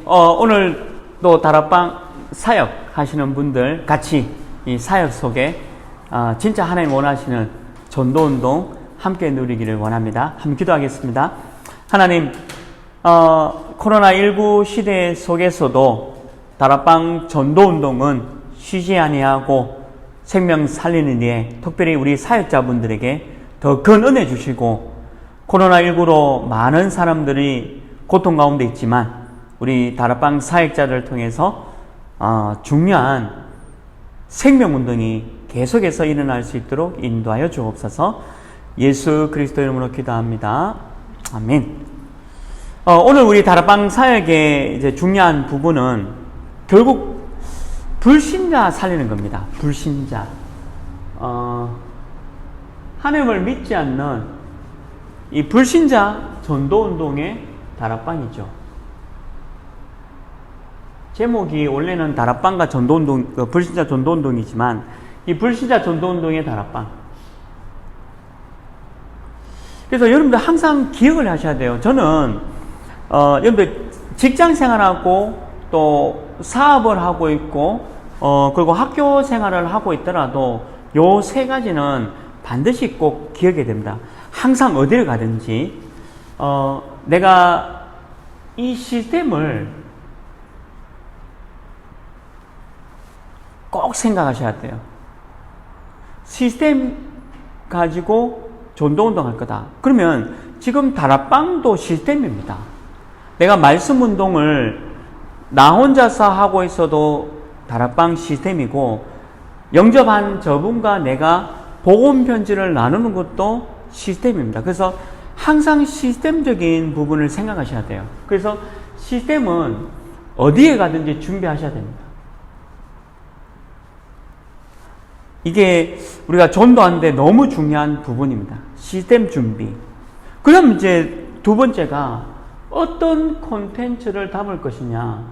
오늘 또 다락방 사역 하시는 분들 같이 이 사역 속에 진짜 하나님 원하시는 전도운동 함께 누리기를 원합니다. 함께 기도하겠습니다. 하나님, 코로나19 시대 속에서도 다락방 전도운동은 쉬지 아니하고 생명 살리는 일에 특별히 우리 사역자분들에게 더 큰 은혜 주시고, 코로나19로 많은 사람들이 고통 가운데 있지만 우리 다락방 사역자를 통해서 중요한 생명운동이 계속해서 일어날 수 있도록 인도하여 주옵소서. 예수 그리스도 이름으로 기도합니다. 아멘. 오늘 우리 다락방 사역의 이제 중요한 부분은 결국 불신자 살리는 겁니다. 불신자. 하나님을 믿지 않는 이 불신자 전도운동의 다락방이죠. 제목이 원래는 다락방과 전도운동, 불신자 전도운동이지만 이 불신자 전도운동의 다락방. 그래서 여러분들 항상 기억을 하셔야 돼요. 저는 여러분들 직장 생활하고 또 사업을 하고 있고 그리고 학교 생활을 하고 있더라도 요 세 가지는 반드시 꼭 기억해야 됩니다. 항상 어디를 가든지 내가 이 시스템을 꼭 생각하셔야 돼요. 시스템 가지고 전도운동 할 거다. 그러면 지금 다락방도 시스템입니다. 내가 말씀운동을 나 혼자서 하고 있어도 다락방 시스템이고, 영접한 저분과 내가 복음 편지를 나누는 것도 시스템입니다. 그래서 항상 시스템적인 부분을 생각하셔야 돼요. 그래서 시스템은 어디에 가든지 준비하셔야 됩니다. 이게 우리가 전도하는데 너무 중요한 부분입니다. 시스템 준비. 그럼 이제 두 번째가 어떤 콘텐츠를 담을 것이냐.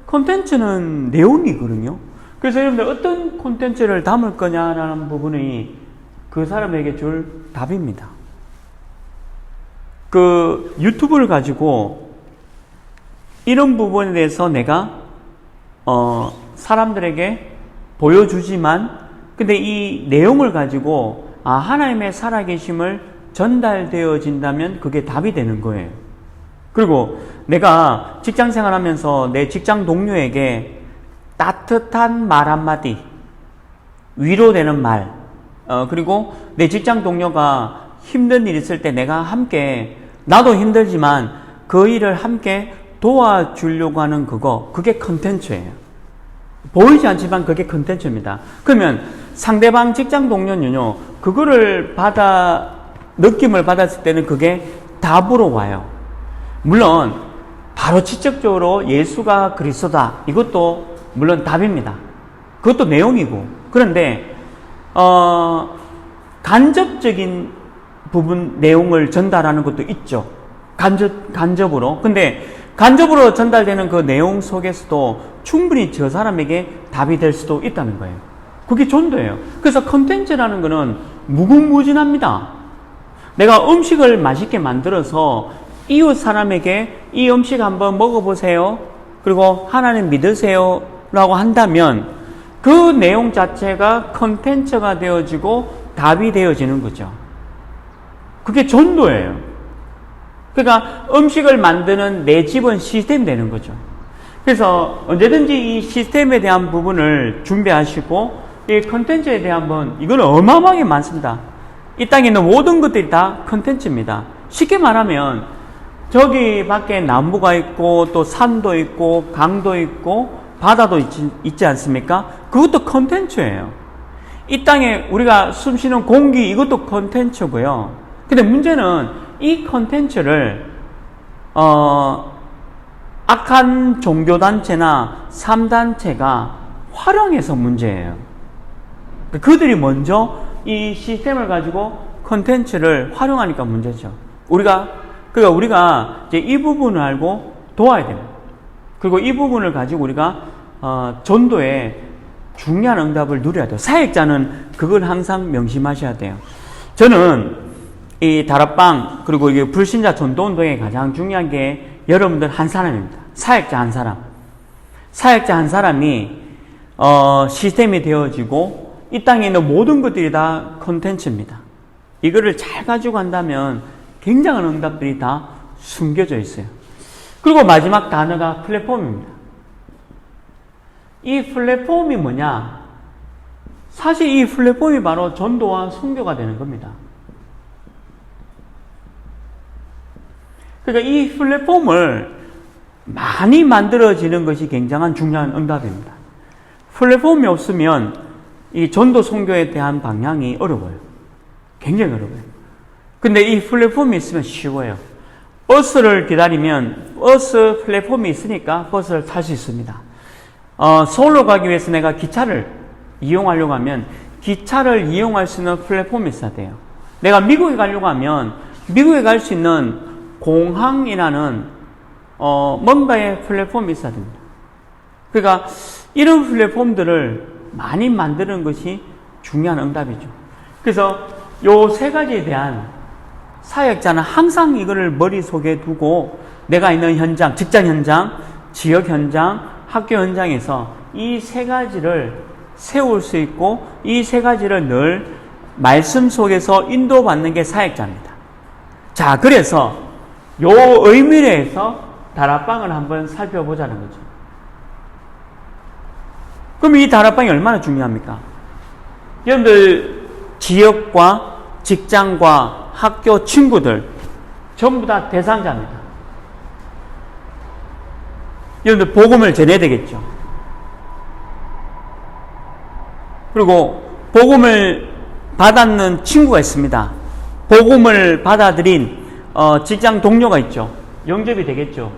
콘텐츠는 내용이거든요. 그래서 여러분들 어떤 콘텐츠를 담을 거냐라는 부분이 그 사람에게 줄 답입니다. 그 유튜브를 가지고 이런 부분에 대해서 내가 사람들에게 보여주지만, 근데 이 내용을 가지고 하나님의 살아계심을 전달되어진다면 그게 답이 되는 거예요. 그리고 내가 직장생활 하면서 내 직장 동료에게 따뜻한 말 한마디, 위로되는 말, 그리고 내 직장 동료가 힘든 일 있을 때 내가 함께, 나도 힘들지만 그 일을 함께 도와주려고 하는 그게 컨텐츠예요. 보이지 않지만 그게 컨텐츠입니다. 그러면 상대방 직장 동료는요, 그거를 느낌을 받았을 때는 그게 답으로 와요. 물론 바로 직접적으로 예수가 그리스도다, 이것도 물론 답입니다. 그것도 내용이고. 그런데 간접적인 부분 내용을 전달하는 것도 있죠. 간접으로. 근데 간접으로 전달되는 그 내용 속에서도 충분히 저 사람에게 답이 될 수도 있다는 거예요. 그게 전도예요. 그래서 컨텐츠라는 거는 무궁무진합니다. 내가 음식을 맛있게 만들어서 이웃 사람에게 이 음식 한번 먹어보세요, 그리고 하나님 믿으세요 라고 한다면 그 내용 자체가 컨텐츠가 되어지고 답이 되어지는 거죠. 그게 전도예요. 그러니까 음식을 만드는 내 집은 시스템이 되는 거죠. 그래서 언제든지 이 시스템에 대한 부분을 준비하시고, 이 컨텐츠에 대한 이거는 어마어마하게 많습니다. 이 땅에 있는 모든 것들이 다 컨텐츠입니다. 쉽게 말하면 저기 밖에 나무가 있고 또 산도 있고 강도 있고 바다도 있지 않습니까? 그것도 컨텐츠예요. 이 땅에 우리가 숨쉬는 공기, 이것도 컨텐츠고요. 근데 문제는 이 컨텐츠를 악한 종교단체나 3단체가 활용해서 문제예요. 그들이 먼저 이 시스템을 가지고 컨텐츠를 활용하니까 문제죠. 우리가 이제 이 부분을 알고 도와야 됩니다. 그리고 이 부분을 가지고 우리가 전도에 중요한 응답을 누려야 돼요. 사역자는 그걸 항상 명심하셔야 돼요. 저는 이 다락방, 그리고 이게 불신자 전도운동에 가장 중요한 게 여러분들 한 사람입니다. 사역자 한 사람. 사역자 한 사람이 시스템이 되어지고 이 땅에 있는 모든 것들이 다 콘텐츠입니다. 이거를 잘 가지고 간다면 굉장한 응답들이 다 숨겨져 있어요. 그리고 마지막 단어가 플랫폼입니다. 이 플랫폼이 뭐냐? 사실 이 플랫폼이 바로 전도와 선교가 되는 겁니다. 그러니까 이 플랫폼을 많이 만들어지는 것이 굉장한 중요한 응답입니다. 플랫폼이 없으면 이 전도 선교에 대한 방향이 어려워요. 굉장히 어려워요. 근데 이 플랫폼이 있으면 쉬워요. 버스를 기다리면 버스 플랫폼이 있으니까 버스를 탈 수 있습니다. 서울로 가기 위해서 내가 기차를 이용하려고 하면 기차를 이용할 수 있는 플랫폼이 있어야 돼요. 내가 미국에 가려고 하면 미국에 갈 수 있는 공항이라는 뭔가의 플랫폼이 있어야 됩니다. 그러니까 이런 플랫폼들을 많이 만드는 것이 중요한 응답이죠. 그래서 요 세 가지에 대한 사역자는 항상 이거를 머릿속에 두고 내가 있는 현장, 직장 현장, 지역 현장, 학교 현장에서 이 세 가지를 세울 수 있고 이 세 가지를 늘 말씀 속에서 인도받는 게 사역자입니다. 자, 그래서 요 의미에서 다락방을 한번 살펴보자는 거죠. 그럼 이 다락방이 얼마나 중요합니까? 여러분들 지역과 직장과 학교 친구들 전부 다 대상자입니다. 여러분들 복음을 전해야 되겠죠. 그리고 복음을 받았는 친구가 있습니다. 복음을 받아들인 직장 동료가 있죠. 영접이 되겠죠.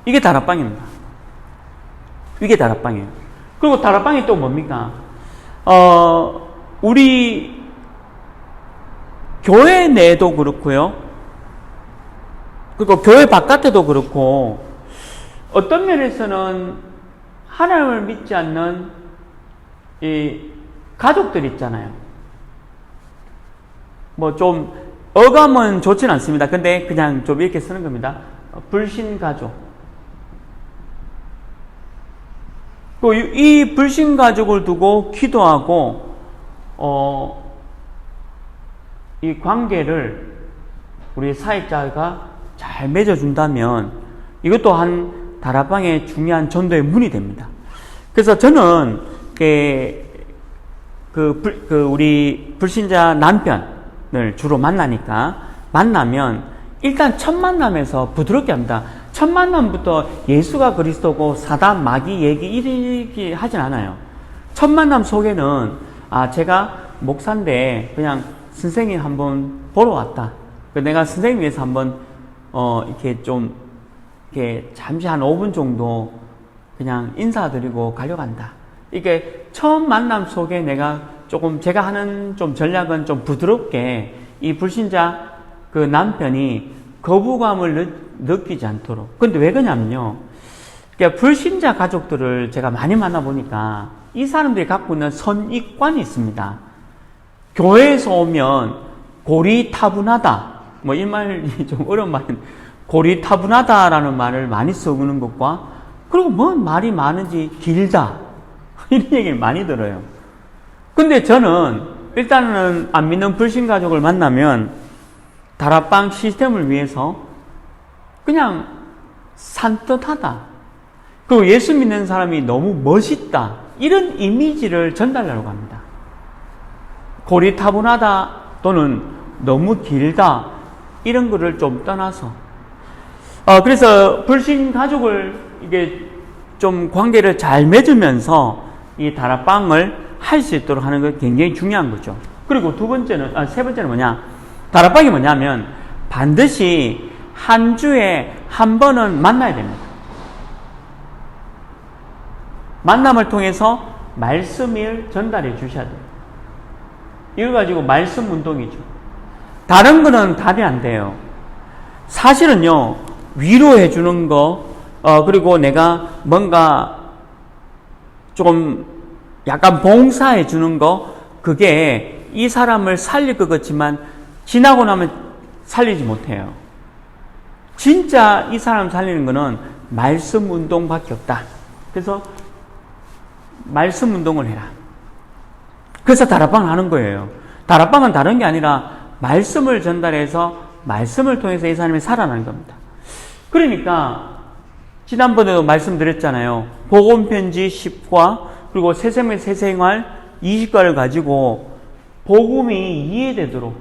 이게 다락방입니다. 이게 다락방이에요. 그리고 다락방이 또 뭡니까? 우리 교회 내도 그렇고요. 그리고 교회 바깥에도 그렇고 어떤 면에서는 하나님을 믿지 않는 이 가족들 있잖아요. 뭐 좀 어감은 좋진 않습니다. 근데 그냥 좀 이렇게 쓰는 겁니다. 불신 가족. 이 불신 가족을 두고 기도하고 이 관계를 우리 사역자가 잘 맺어준다면 이것 또한 다락방의 중요한 전도의 문이 됩니다. 그래서 저는 우리 불신자 남편을 주로 만나면 일단 첫 만남에서 부드럽게 합니다. 첫 만남부터 예수가 그리스도고 사단 마귀 얘기 이렇게 하진 않아요. 첫 만남 속에는 제가 목사인데 그냥 선생님 한번 보러 왔다. 내가 선생님 위해서 한번 이렇게 좀 이렇게 잠시 한 5분 정도 그냥 인사드리고 가려고 한다. 이게 처음 만남 속에 내가 조금 제가 하는 좀 전략은 좀 부드럽게 이 불신자 그 남편이 거부감을 느끼지 않도록. 근데 왜 그러냐면요. 그러니까 불신자 가족들을 제가 많이 만나보니까 이 사람들이 갖고 있는 선입관이 있습니다. 교회에서 오면 고리타분하다. 뭐 이 말이 좀 어려운 말인데 고리타분하다라는 말을 많이 쓰는 것과 그리고 뭐 말이 많은지 길다. 이런 얘기를 많이 들어요. 근데 저는 일단은 안 믿는 불신가족을 만나면 다락방 시스템을 위해서 그냥 산뜻하다. 그리고 예수 믿는 사람이 너무 멋있다. 이런 이미지를 전달하려고 합니다. 고리타분하다 또는 너무 길다. 이런 거를 좀 떠나서. 그래서 불신가족을 이게 좀 관계를 잘 맺으면서 이 다락방을 할 수 있도록 하는 게 굉장히 중요한 거죠. 그리고 세 번째는 뭐냐? 다락방이 뭐냐면 반드시 한 주에 한 번은 만나야 됩니다. 만남을 통해서 말씀을 전달해 주셔야 돼요. 이거 가지고 말씀 운동이죠. 다른 거는 답이 안 돼요. 사실은요, 위로해 주는 거, 그리고 내가 뭔가 좀 약간 봉사해 주는 거, 그게 이 사람을 살릴 것 같지만 지나고 나면 살리지 못해요. 진짜 이 사람 살리는 거는 말씀 운동밖에 없다. 그래서 말씀 운동을 해라. 그래서 다락방을 하는 거예요. 다락방은 다른 게 아니라 말씀을 전달해서 말씀을 통해서 이 사람이 살아나는 겁니다. 그러니까 지난번에도 말씀드렸잖아요. 복음편지 10과 그리고 새생명 새생활 20과를 가지고 복음이 이해되도록,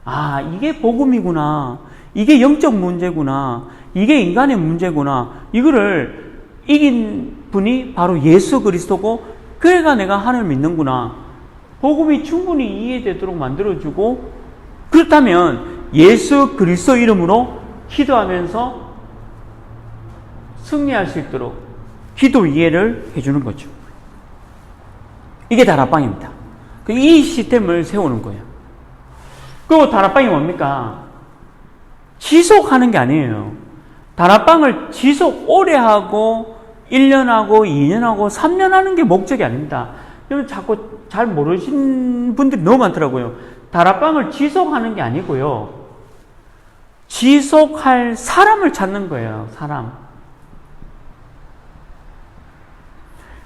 아, 이게 복음이구나, 이게 영적 문제구나, 이게 인간의 문제구나, 이거를 이긴 분이 바로 예수 그리스도고, 그래가 내가 하나님을 믿는구나, 복음이 충분히 이해되도록 만들어주고, 그렇다면 예수 그리스도 이름으로 기도하면서 승리할 수 있도록 기도 이해를 해주는 거죠. 이게 다락방입니다. 이 시스템을 세우는 거예요. 그리고 다락방이 뭡니까? 지속하는 게 아니에요. 다락방을 지속 오래 하고 1년 하고 2년 하고 3년 하는 게 목적이 아닙니다. 여러분 자꾸 잘 모르시는 분들이 너무 많더라고요. 다락방을 지속하는 게 아니고요. 지속할 사람을 찾는 거예요. 사람.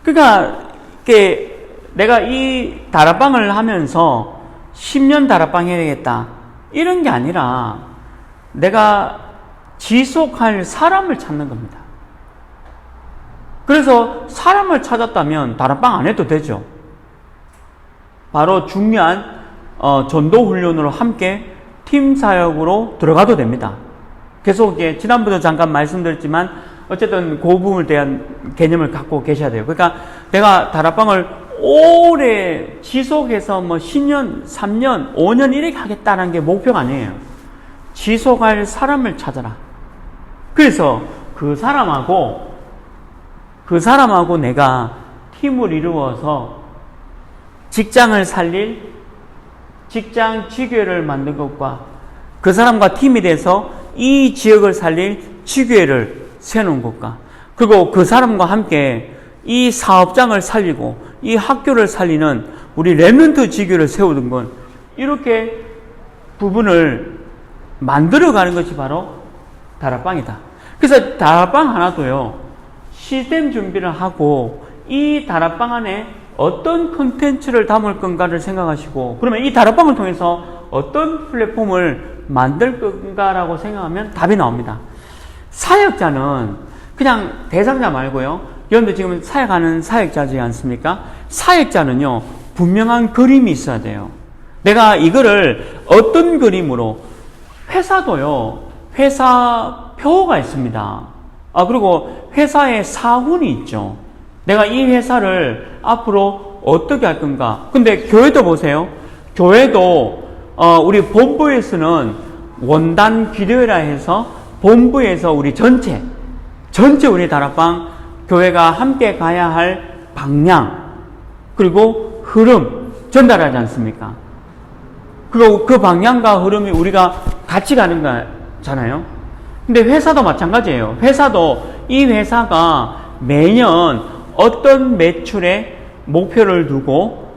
그러니까 내가 이 다락방을 하면서 10년 다락방 해야겠다, 이런 게 아니라 내가 지속할 사람을 찾는 겁니다. 그래서 사람을 찾았다면 다락방 안 해도 되죠. 바로 중요한 전도 훈련으로 함께 팀 사역으로 들어가도 됩니다. 계속 지난번에도 잠깐 말씀드렸지만 어쨌든 그 부분에 대한 개념을 갖고 계셔야 돼요. 그러니까 내가 다락방을 오래 지속해서 10년, 3년, 5년 이렇게 하겠다는 게 목표가 아니에요. 지속할 사람을 찾아라. 그래서 그 사람하고 내가 팀을 이루어서 직장을 살릴 직장 지교회를 만든 것과 그 사람과 팀이 돼서 이 지역을 살릴 지교회를 세우는 것과, 그리고 그 사람과 함께 이 사업장을 살리고 이 학교를 살리는 우리 렘넌트 지교를 세우는 건, 이렇게 부분을 만들어가는 것이 바로 다락방이다. 그래서 다락방 하나도요, 시스템 준비를 하고 이 다락방 안에 어떤 콘텐츠를 담을 건가를 생각하시고, 그러면 이 다락방을 통해서 어떤 플랫폼을 만들 건가라고 생각하면 답이 나옵니다. 사역자는 그냥 대상자 말고요, 여러분들 지금 사역하는 사역자지 않습니까? 사역자는요, 분명한 그림이 있어야 돼요. 내가 이거를 어떤 그림으로, 회사도요, 회사표가 있습니다. 그리고 회사에 사훈이 있죠. 내가 이 회사를 앞으로 어떻게 할 건가. 근데 교회도 보세요. 교회도 우리 본부에서는 원단 기도회라 해서 본부에서 우리 전체 우리 다락방 교회가 함께 가야 할 방향, 그리고 흐름 전달하지 않습니까? 그리고 그 방향과 흐름이 우리가 같이 가는 거잖아요. 근데 회사도 마찬가지예요. 회사도 이 회사가 매년 어떤 매출에 목표를 두고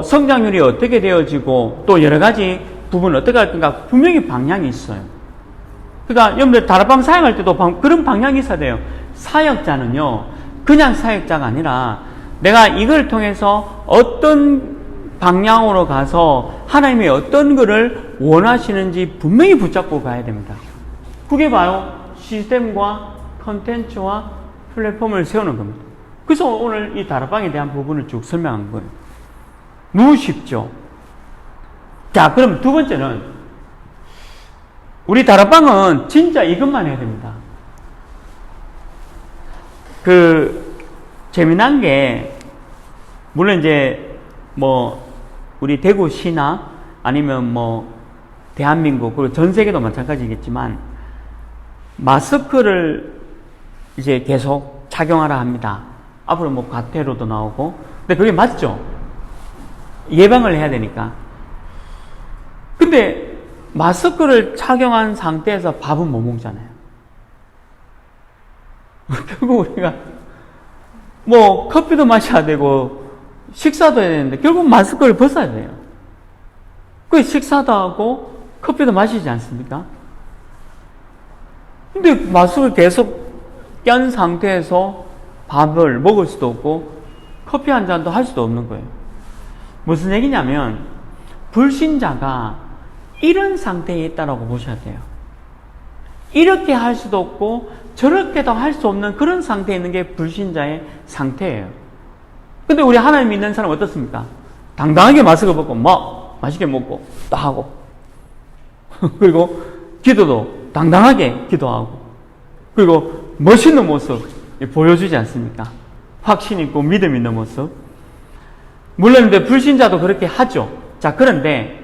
성장률이 어떻게 되어지고 또 여러 가지 부분을 어떻게 할 건가, 분명히 방향이 있어요. 그러니까 여러분들 다락방 사역할 때도 그런 방향이 있어야 돼요. 사역자는요, 그냥 사역자가 아니라 내가 이걸 통해서 어떤 방향으로 가서 하나님이 어떤 것을 원하시는지 분명히 붙잡고 가야 됩니다. 그게 바로 시스템과 컨텐츠와 플랫폼을 세우는 겁니다. 그래서 오늘 이 다락방에 대한 부분을 쭉 설명한 거예요. 너무 쉽죠? 자, 그럼 두 번째는, 우리 다락방은 진짜 이것만 해야 됩니다. 재미난 게, 물론 우리 대구시나 아니면 대한민국, 그리고 전 세계도 마찬가지겠지만, 마스크를 이제 계속 착용하라 합니다. 앞으로 과태료도 나오고. 근데 그게 맞죠? 예방을 해야 되니까. 근데 마스크를 착용한 상태에서 밥은 못 먹잖아요. 결국 우리가 커피도 마셔야 되고 식사도 해야 되는데 결국 마스크를 벗어야 돼요. 그 식사도 하고 커피도 마시지 않습니까? 근데 마스크를 계속 껴는 상태에서 밥을 먹을 수도 없고 커피 한 잔도 할 수도 없는 거예요. 무슨 얘기냐면 불신자가 이런 상태에 있다라고 보셔야 돼요. 이렇게 할 수도 없고 저렇게도 할 수 없는 그런 상태에 있는 게 불신자의 상태예요. 근데 우리 하나님 믿는 사람 어떻습니까? 당당하게 마스크 벗고 맛있게 먹고 또 하고 그리고 기도도 당당하게 기도하고 그리고 멋있는 모습 보여주지 않습니까? 확신 있고 믿음 있는 모습. 물론 근데 불신자도 그렇게 하죠. 자, 그런데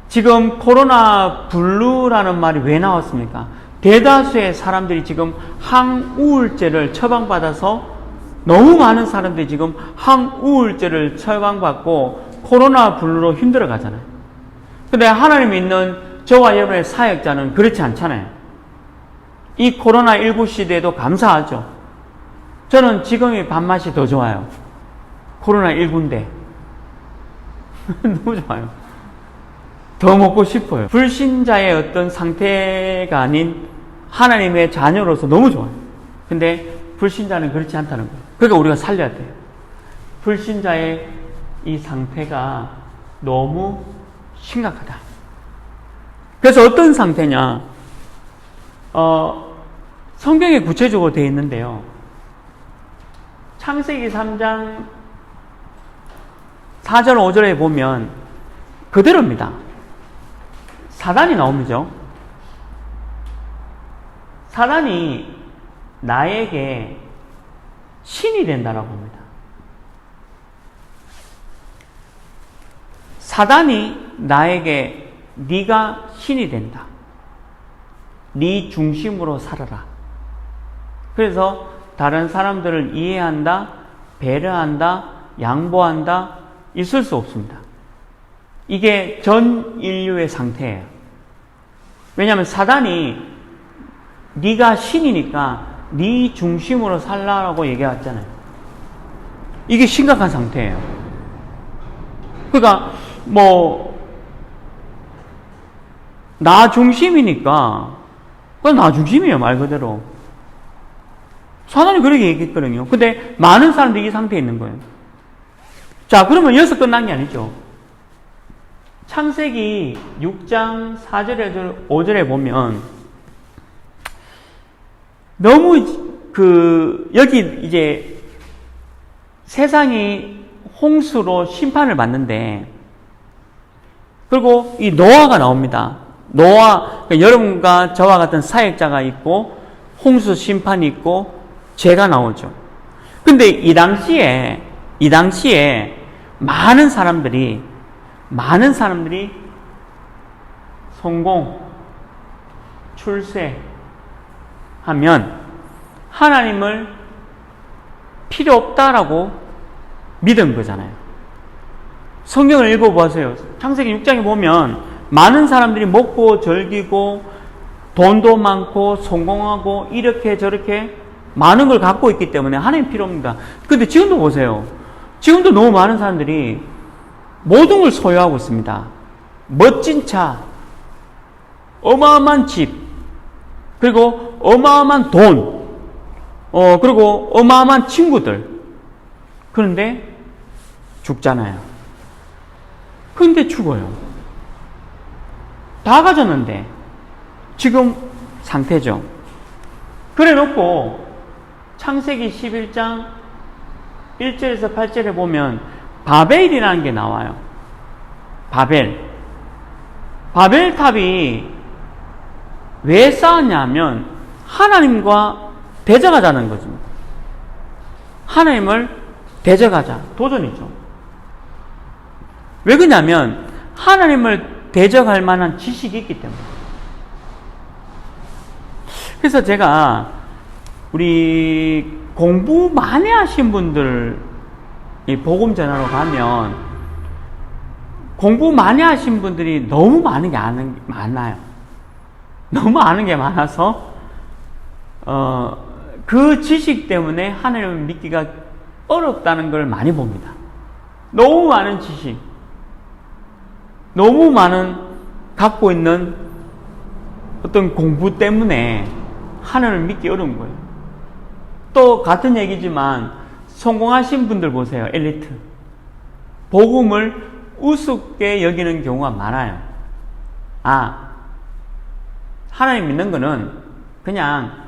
지금 코로나 블루라는 말이 왜 나왔습니까? 대다수의 사람들이 지금 항우울제를 처방받아서 너무 많은 사람들이 지금 항우울제를 처방받고 코로나 블루로 힘들어 가잖아요. 근데 하나님 믿는 저와 여러분의 사역자는 그렇지 않잖아요. 이 코로나19 시대에도 감사하죠. 저는 지금의 밥맛이 더 좋아요. 코로나19인데 너무 좋아요. 더 먹고 싶어요. 불신자의 어떤 상태가 아닌 하나님의 자녀로서 너무 좋아요. 근데 불신자는 그렇지 않다는 거예요. 그러니까 우리가 살려야 돼요. 불신자의 이 상태가 너무 심각하다. 그래서 어떤 상태냐? 성경에 구체적으로 되어 있는데요. 창세기 3장 4절 5절에 보면 그대로입니다. 사단이 나옵니다. 사단이 나에게 신이 된다라고 합니다. 사단이 나에게 네가 신이 된다. 네 중심으로 살아라. 그래서 다른 사람들을 이해한다, 배려한다, 양보한다, 있을 수 없습니다. 이게 전 인류의 상태예요. 왜냐하면 사단이 네가 신이니까 네 중심으로 살라고 얘기했잖아요. 이게 심각한 상태예요. 그러니까 나 중심이니까 그건 나 중심이에요. 말 그대로. 사단이 그렇게 얘기했거든요. 근데 많은 사람들이 이 상태에 있는 거예요. 자, 그러면 여기서 끝난 게 아니죠. 창세기 6장 4절에 5절에 보면 너무 여기 이제 세상이 홍수로 심판을 받는데 그리고 이 노아가 나옵니다. 노아, 그러니까 여러분과 저와 같은 사역자가 있고 홍수 심판이 있고 죄가 나오죠. 근데 이 당시에 많은 사람들이 성공, 출세 하면 하나님을 필요 없다라고 믿은 거잖아요. 성경을 읽어보세요. 창세기 6장에 보면 많은 사람들이 먹고 즐기고 돈도 많고 성공하고 이렇게 저렇게 많은 걸 갖고 있기 때문에 하나님 필요 없습니다. 근데 지금도 보세요. 지금도 너무 많은 사람들이 모든 걸 소유하고 있습니다. 멋진 차, 어마어마한 집, 그리고 어마어마한 돈, 그리고 어마어마한 친구들. 그런데 죽잖아요. 그런데 죽어요. 다 가졌는데 지금 상태죠. 그래 놓고 창세기 11장 1절에서 8절에 보면 바벨이라는 게 나와요. 바벨탑이 왜 쌓았냐면 하나님과 대적하자는 거죠. 하나님을 대적하자. 도전이죠. 왜 그러냐면 하나님을 대적할 만한 지식이 있기 때문에. 그래서 제가 우리 공부 많이 하신 분들 이 복음 전하러 가면 공부 많이 하신 분들이 너무 많아요. 너무 아는 게 많아서 그 지식 때문에 하나님을 믿기가 어렵다는 걸 많이 봅니다. 너무 많은 지식, 너무 많은 갖고 있는 어떤 공부 때문에 하나님을 믿기 어려운 거예요. 또 같은 얘기지만 성공하신 분들 보세요. 엘리트. 복음을 우습게 여기는 경우가 많아요. 하나님 믿는 거는 그냥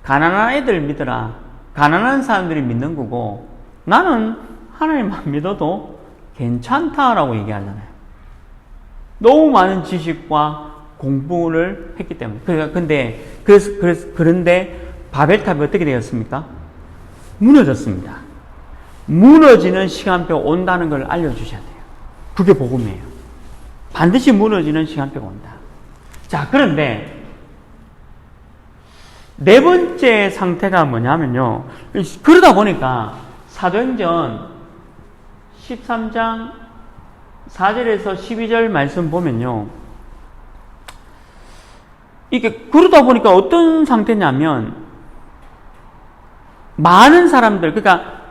가난한 애들 믿어라. 가난한 사람들이 믿는 거고 나는 하나님만 믿어도 괜찮다라고 얘기하잖아요. 너무 많은 지식과 공부를 했기 때문에. 그런데 바벨탑이 어떻게 되었습니까? 무너졌습니다. 무너지는 시간표가 온다는 걸 알려주셔야 돼요. 그게 복음이에요. 반드시 무너지는 시간표가 온다. 자, 그런데 네 번째 상태가 뭐냐면요. 그러다 보니까 사도행전 13장 4절에서 12절 말씀 보면요. 이게 그러다 보니까 어떤 상태냐면 많은 사람들, 그러니까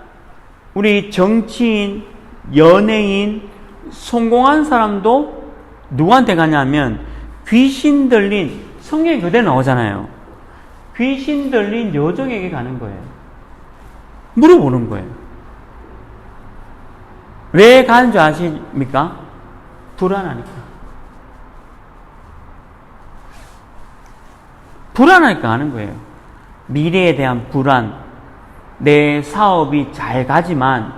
우리 정치인, 연예인, 성공한 사람도 누구한테 가냐면 귀신 들린, 성경에 그대로 나오잖아요. 귀신 들린 여종에게 가는 거예요. 물어보는 거예요. 왜 가는 줄 아십니까? 불안하니까. 불안하니까 가는 거예요. 미래에 대한 불안. 내 사업이 잘 가지만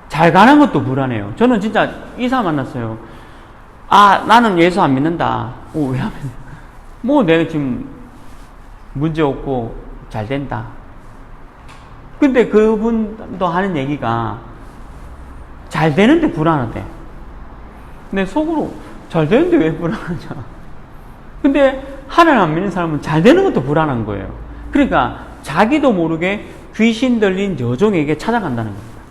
잘 가는 것도 불안해요. 저는 진짜 이사 만났어요. 나는 예수 안 믿는다. 왜 하면? 내가 지금 문제 없고 잘 된다. 근데 그분도 하는 얘기가 잘 되는데 불안하대. 근데 속으로 잘 되는데 왜 불안하냐. 근데 하나님 안 믿는 사람은 잘 되는 것도 불안한 거예요. 그러니까 자기도 모르게 귀신 들린 여종에게 찾아간다는 겁니다.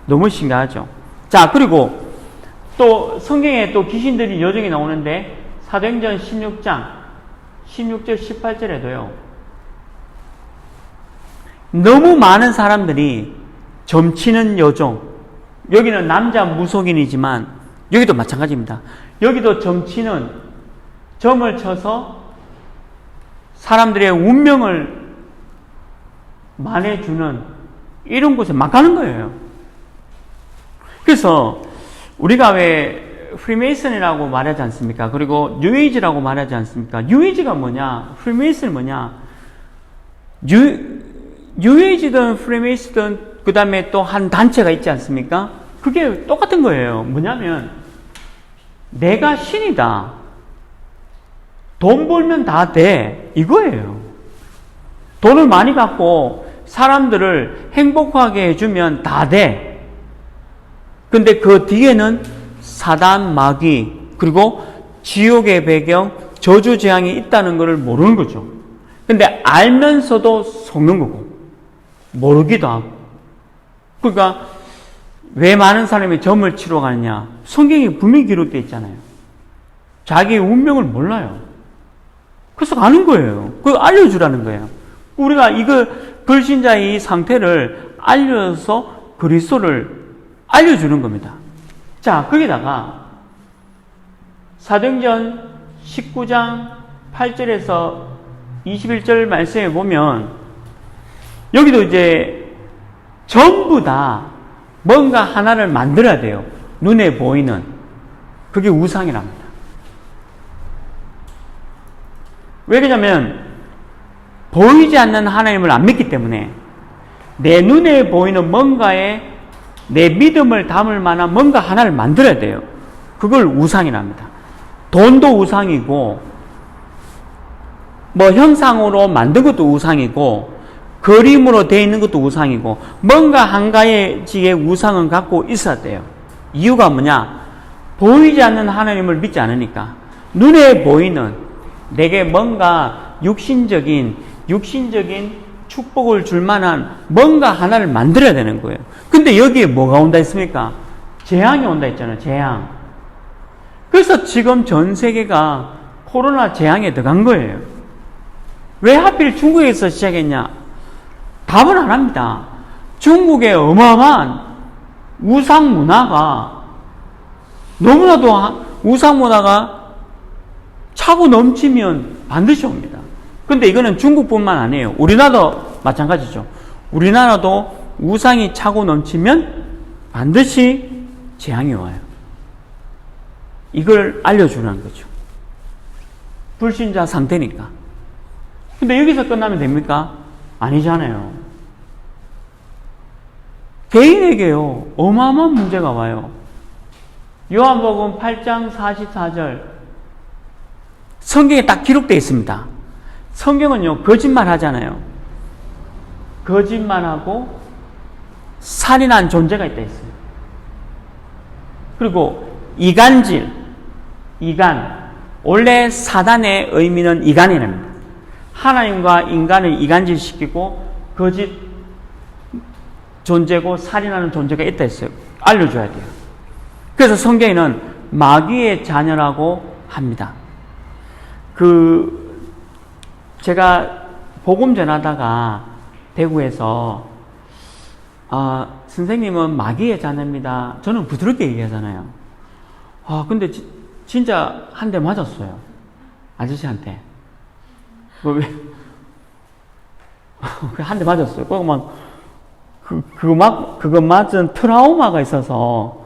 너무 신기하죠. 자, 그리고 또 성경에 또 귀신 들린 여종이 나오는데 사도행전 16장 16절 18절에도요. 너무 많은 사람들이 점치는 여종, 여기는 남자 무속인이지만 여기도 마찬가지입니다. 여기도 점을 쳐서 사람들의 운명을 만해주는 이런 곳에 막 가는 거예요. 그래서 우리가 왜 프리메이슨이라고 말하지 않습니까? 그리고 뉴에이지라고 말하지 않습니까? 뉴에이지가 뭐냐? 프리메이슨이 뭐냐? 뉴에이지든 프리메이슨든 그 다음에 또 한 단체가 있지 않습니까? 그게 똑같은 거예요. 뭐냐면 내가 신이다. 돈 벌면 다 돼. 이거예요. 돈을 많이 갖고 사람들을 행복하게 해주면 다 돼. 근데 그 뒤에는 사단, 마귀, 그리고 지옥의 배경, 저주 재앙이 있다는 것을 모르는 거죠. 근데 알면서도 속는 거고, 모르기도 하고. 그러니까 왜 많은 사람이 점을 치러 가느냐? 성경에 분명히 기록되어 있잖아요. 자기의 운명을 몰라요. 그래서 가는 거예요. 그거 알려주라는 거예요. 우리가 불신자의 이 상태를 알려서 그리스도를 알려주는 겁니다. 자, 거기다가 사도행전 19장 8절에서 21절 말씀에 보면 여기도 이제 전부 다 뭔가 하나를 만들어야 돼요. 눈에 보이는. 그게 우상이랍니다. 왜 그러냐면 보이지 않는 하나님을 안 믿기 때문에 내 눈에 보이는 뭔가에 내 믿음을 담을 만한 뭔가 하나를 만들어야 돼요. 그걸 우상이랍니다. 돈도 우상이고 형상으로 만든 것도 우상이고 그림으로 되어 있는 것도 우상이고 뭔가 한 가지의 우상은 갖고 있어야 돼요. 이유가 뭐냐? 보이지 않는 하나님을 믿지 않으니까. 눈에 보이는 내게 뭔가 육신적인 축복을 줄 만한 뭔가 하나를 만들어야 되는 거예요. 근데 여기에 뭐가 온다 했습니까? 재앙이 온다 했잖아요. 재앙. 그래서 지금 전 세계가 코로나 재앙에 들어간 거예요. 왜 하필 중국에서 시작했냐? 답은 안 합니다. 중국의 어마어마한 우상 문화가 너무나도 우상 문화가 차고 넘치면 반드시 옵니다. 근데 이거는 중국뿐만 아니에요. 우리나라도 마찬가지죠. 우리나라도 우상이 차고 넘치면 반드시 재앙이 와요. 이걸 알려주는 거죠. 불신자 상태니까. 근데 여기서 끝나면 됩니까? 아니잖아요. 개인에게요, 어마어마한 문제가 와요. 요한복음 8장 44절. 성경에 딱 기록되어 있습니다. 성경은요, 거짓말 하잖아요. 거짓말하고 살인한 존재가 있다 했어요. 그리고 이간질, 이간. 원래 사단의 의미는 이간이랍니다. 하나님과 인간을 이간질시키고 거짓 존재고 살인하는 존재가 있다 했어요. 알려줘야 돼요. 그래서 성경에는 마귀의 자녀라고 합니다. 제가 복음 전하다가 대구에서 선생님은 마귀의 자녀입니다. 저는 부드럽게 얘기하잖아요. 근데 진짜 한 대 맞았어요. 아저씨한테. 한 대 맞았어요. 그거 맞은 트라우마가 있어서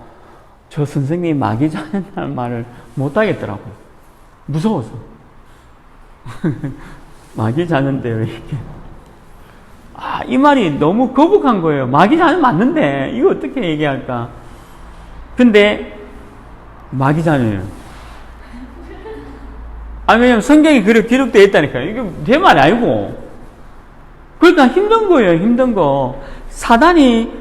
저 선생님 마귀 자녀라는 말을 못 하겠더라고요. 무서워서. 마귀 자녀인데요, 이게. 이 말이 너무 거북한 거예요. 마귀 자녀 맞는데, 이거 어떻게 얘기할까? 근데, 마귀 자녀예요. 왜냐면 성경에 그렇게 기록되어 있다니까요. 이게 내 말이 아니고. 그러니까 힘든 거예요, 힘든 거. 사단이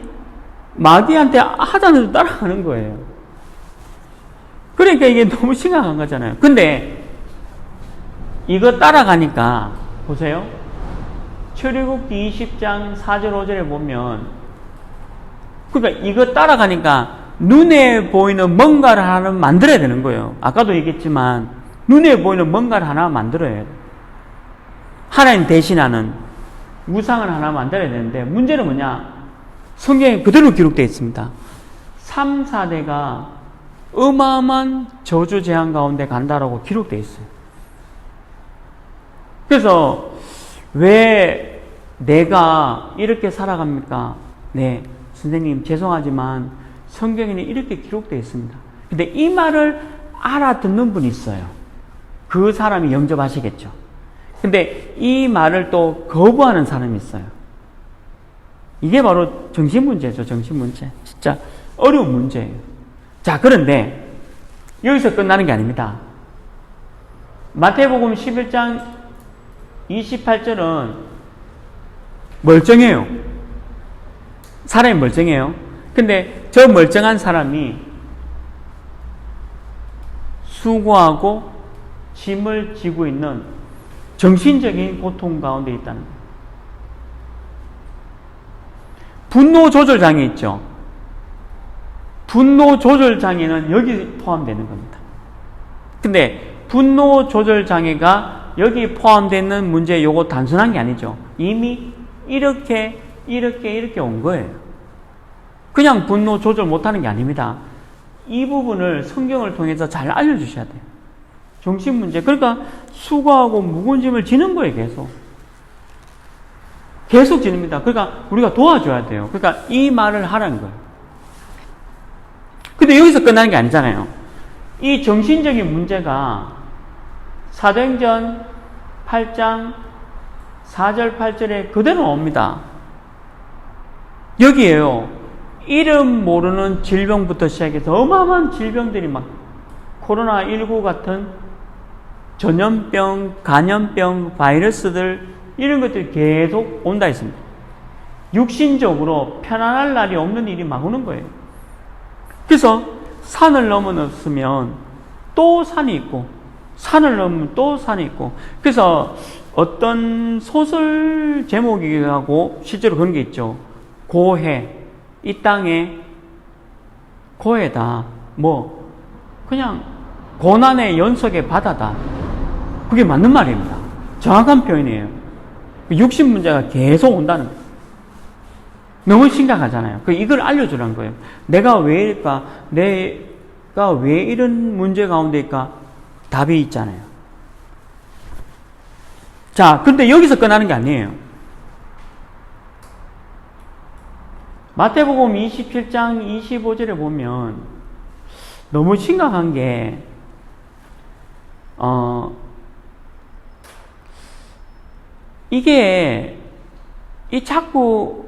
마귀한테 하자는 대로 따라가는 거예요. 그러니까 이게 너무 심각한 거잖아요. 근데, 이거 따라가니까, 보세요. 출애굽기 20장 4절 5절에 보면, 그러니까 이거 따라가니까 눈에 보이는 뭔가를 하나 만들어야 되는 거예요. 아까도 얘기했지만 눈에 보이는 뭔가를 하나 만들어야 돼요. 하나님 대신하는 우상을 하나 만들어야 되는데 문제는 뭐냐? 성경에 그대로 기록되어 있습니다. 3, 4대가 어마어마한 저주 재앙 가운데 간다라고 기록되어 있어요. 그래서 왜 내가 이렇게 살아갑니까? 네, 선생님 죄송하지만 성경에는 이렇게 기록되어 있습니다. 근데 이 말을 알아듣는 분이 있어요. 그 사람이 영접하시겠죠. 근데 이 말을 또 거부하는 사람이 있어요. 이게 바로 정신문제죠. 정신문제. 진짜 어려운 문제예요. 자, 그런데 여기서 끝나는 게 아닙니다. 마태복음 11장 28절은 멀쩡해요. 사람이 멀쩡해요. 근데 저 멀쩡한 사람이 수고하고 짐을 지고 있는 정신적인 고통 가운데 있다는 거예요. 분노 조절 장애 있죠. 분노 조절 장애는 여기 포함되는 겁니다. 근데 분노 조절 장애가 여기 포함되는 문제 요거 단순한 게 아니죠. 이미 이렇게 온 거예요. 그냥 분노 조절 못하는 게 아닙니다. 이 부분을 성경을 통해서 잘 알려주셔야 돼요. 정신문제. 그러니까 수고하고 무거운 짐을 지는 거예요. 계속 지닙니다. 그러니까 우리가 도와줘야 돼요. 그러니까 이 말을 하라는 거예요. 근데 여기서 끝나는 게 아니잖아요. 이 정신적인 문제가 사도행전 8장 4절 8절에 그대로 옵니다. 여기에요. 이름 모르는 질병부터 시작해서 어마어마한 질병들이 막 코로나19 같은 전염병, 간염병, 바이러스들 이런 것들이 계속 온다 했습니다. 육신적으로 편안할 날이 없는 일이 막 오는 거예요. 그래서 산을 넘어섰으면 또 산이 있고 산을 넘으면 또 산이 있고 그래서 어떤 소설 제목이라고 실제로 그런 게 있죠. 고해, 이 땅에 고해다. 그냥 고난의 연속의 바다다. 그게 맞는 말입니다. 정확한 표현이에요. 육신 문제가 계속 온다는 거예요. 너무 심각하잖아요. 이걸 알려주라는 거예요. 내가 왜 이럴까? 내가 왜 이런 문제 가운데일까? 답이 있잖아요. 자, 근데 여기서 끝나는 게 아니에요. 마태복음 27장 25절에 보면 너무 심각한 게 이게 자꾸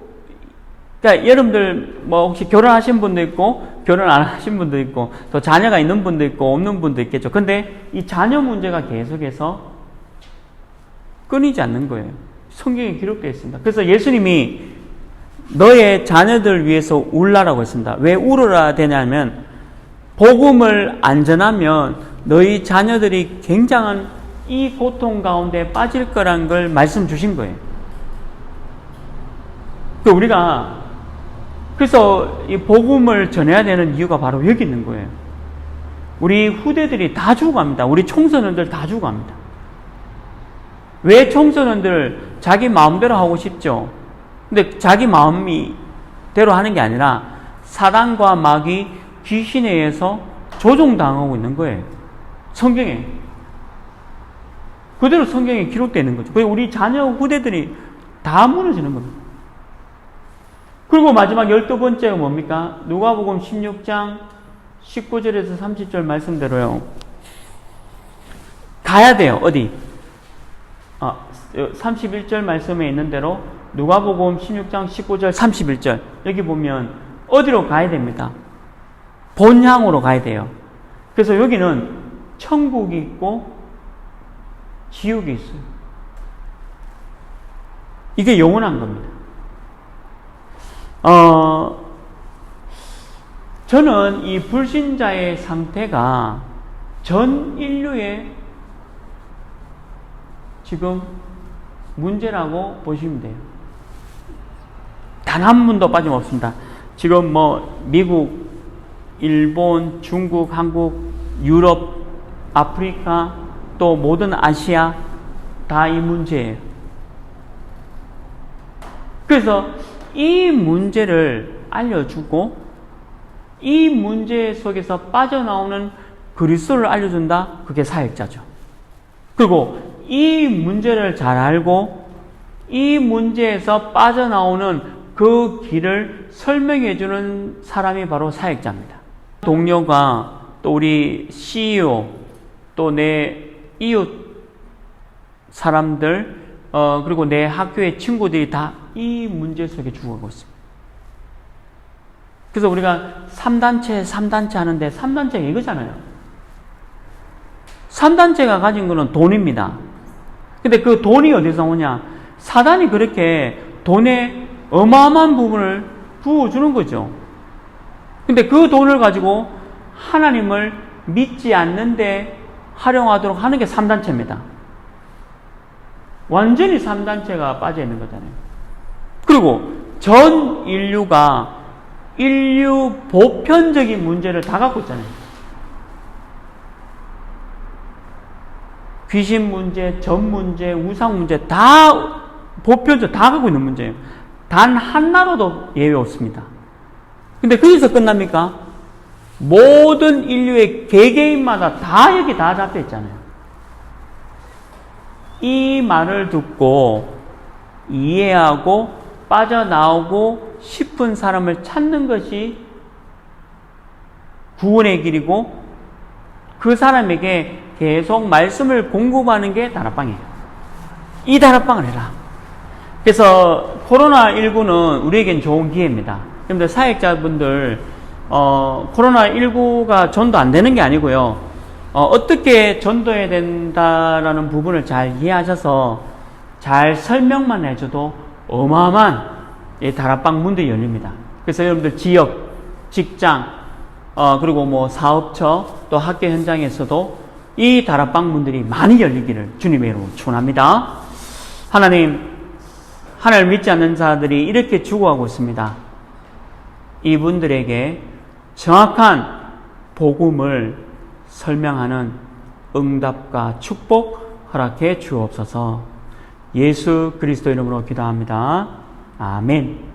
그러니까 여러분들 뭐 혹시 결혼하신 분도 있고 결혼 안 하신 분도 있고 또 자녀가 있는 분도 있고 없는 분도 있겠죠. 근데 이 자녀 문제가 계속해서 끊이지 않는 거예요. 성경에 기록되어 있습니다. 그래서 예수님이 너의 자녀들 위해서 울라라고 했습니다. 왜 울어야 되냐면 복음을 안 전하면 너희 자녀들이 굉장한 이 고통 가운데 빠질 거란 걸 말씀 주신 거예요. 우리가 그래서 이 복음을 전해야 되는 이유가 바로 여기 있는 거예요. 우리 후대들이 다 죽어갑니다. 우리 청소년들 다 죽어갑니다. 왜 청소년들 자기 마음대로 하고 싶죠? 근데 자기 마음대로 하는 게 아니라 사단과 마귀, 귀신에 의해서 조종당하고 있는 거예요. 성경에. 그대로 성경에 기록되어 있는 거죠. 그리고 우리 자녀 후대들이 다 무너지는 겁니다. 그리고 마지막 12번째가 뭡니까? 누가복음 16장 19절에서 30절 말씀대로요. 가야 돼요. 어디? 31절 말씀에 있는 대로 누가복음 16장 19절 31절 여기 보면 어디로 가야 됩니까? 본향으로 가야 돼요. 그래서 여기는 천국이 있고 지옥이 있어요. 이게 영원한 겁니다. 저는 이 불신자의 상태가 전 인류의 지금 문제라고 보시면 돼요. 단 한 분도 빠짐없습니다. 지금 뭐 미국, 일본, 중국, 한국, 유럽, 아프리카 또 모든 아시아 다 이 문제예요. 그래서 이 문제를 알려주고 이 문제 속에서 빠져나오는 그리스도를 알려준다. 그게 사역자죠. 그리고 이 문제를 잘 알고 이 문제에서 빠져나오는 그 길을 설명해주는 사람이 바로 사역자입니다. 동료가 또 우리 CEO 또 내 이웃 사람들 그리고 내 학교의 친구들이 다 이 문제 속에 죽어가고 있습니다. 그래서 우리가 3단체 하는데 3단체가 이거잖아요. 3단체가 가진 거는 돈입니다. 근데 그 돈이 어디서 오냐? 사단이 그렇게 돈의 어마어마한 부분을 부어주는 거죠. 근데 그 돈을 가지고 하나님을 믿지 않는데 활용하도록 하는 게 3단체입니다. 완전히 3단체가 빠져 있는 거잖아요. 그리고 전 인류가 인류 보편적인 문제를 다 갖고 있잖아요. 귀신 문제, 전 문제, 우상 문제 다 보편적 다 갖고 있는 문제예요. 단 하나로도 예외 없습니다. 근데 거기서 끝납니까? 모든 인류의 개개인마다 다 여기 다 잡혀 있잖아요. 이 말을 듣고 이해하고 빠져나오고 싶은 사람을 찾는 것이 구원의 길이고 그 사람에게 계속 말씀을 공급하는 게 다락방이에요. 이 다락방을 해라. 그래서 코로나19는 우리에겐 좋은 기회입니다. 여러분들 사역자분들 코로나19가 전도 안 되는 게 아니고요. 어떻게 전도해야 된다라는 부분을 잘 이해하셔서 잘 설명만 해줘도 어마어마한 다락방 문들이 열립니다. 그래서 여러분들 지역, 직장, 그리고 뭐 사업처 또 학교 현장에서도 이 다락방 문들이 많이 열리기를 주님의 이름으로 축원합니다. 하나님, 하나님을 믿지 않는 자들이 이렇게 죽어가고 있습니다. 이분들에게 정확한 복음을 설명하는 응답과 축복 허락해 주옵소서. 예수 그리스도 이름으로 기도합니다. 아멘.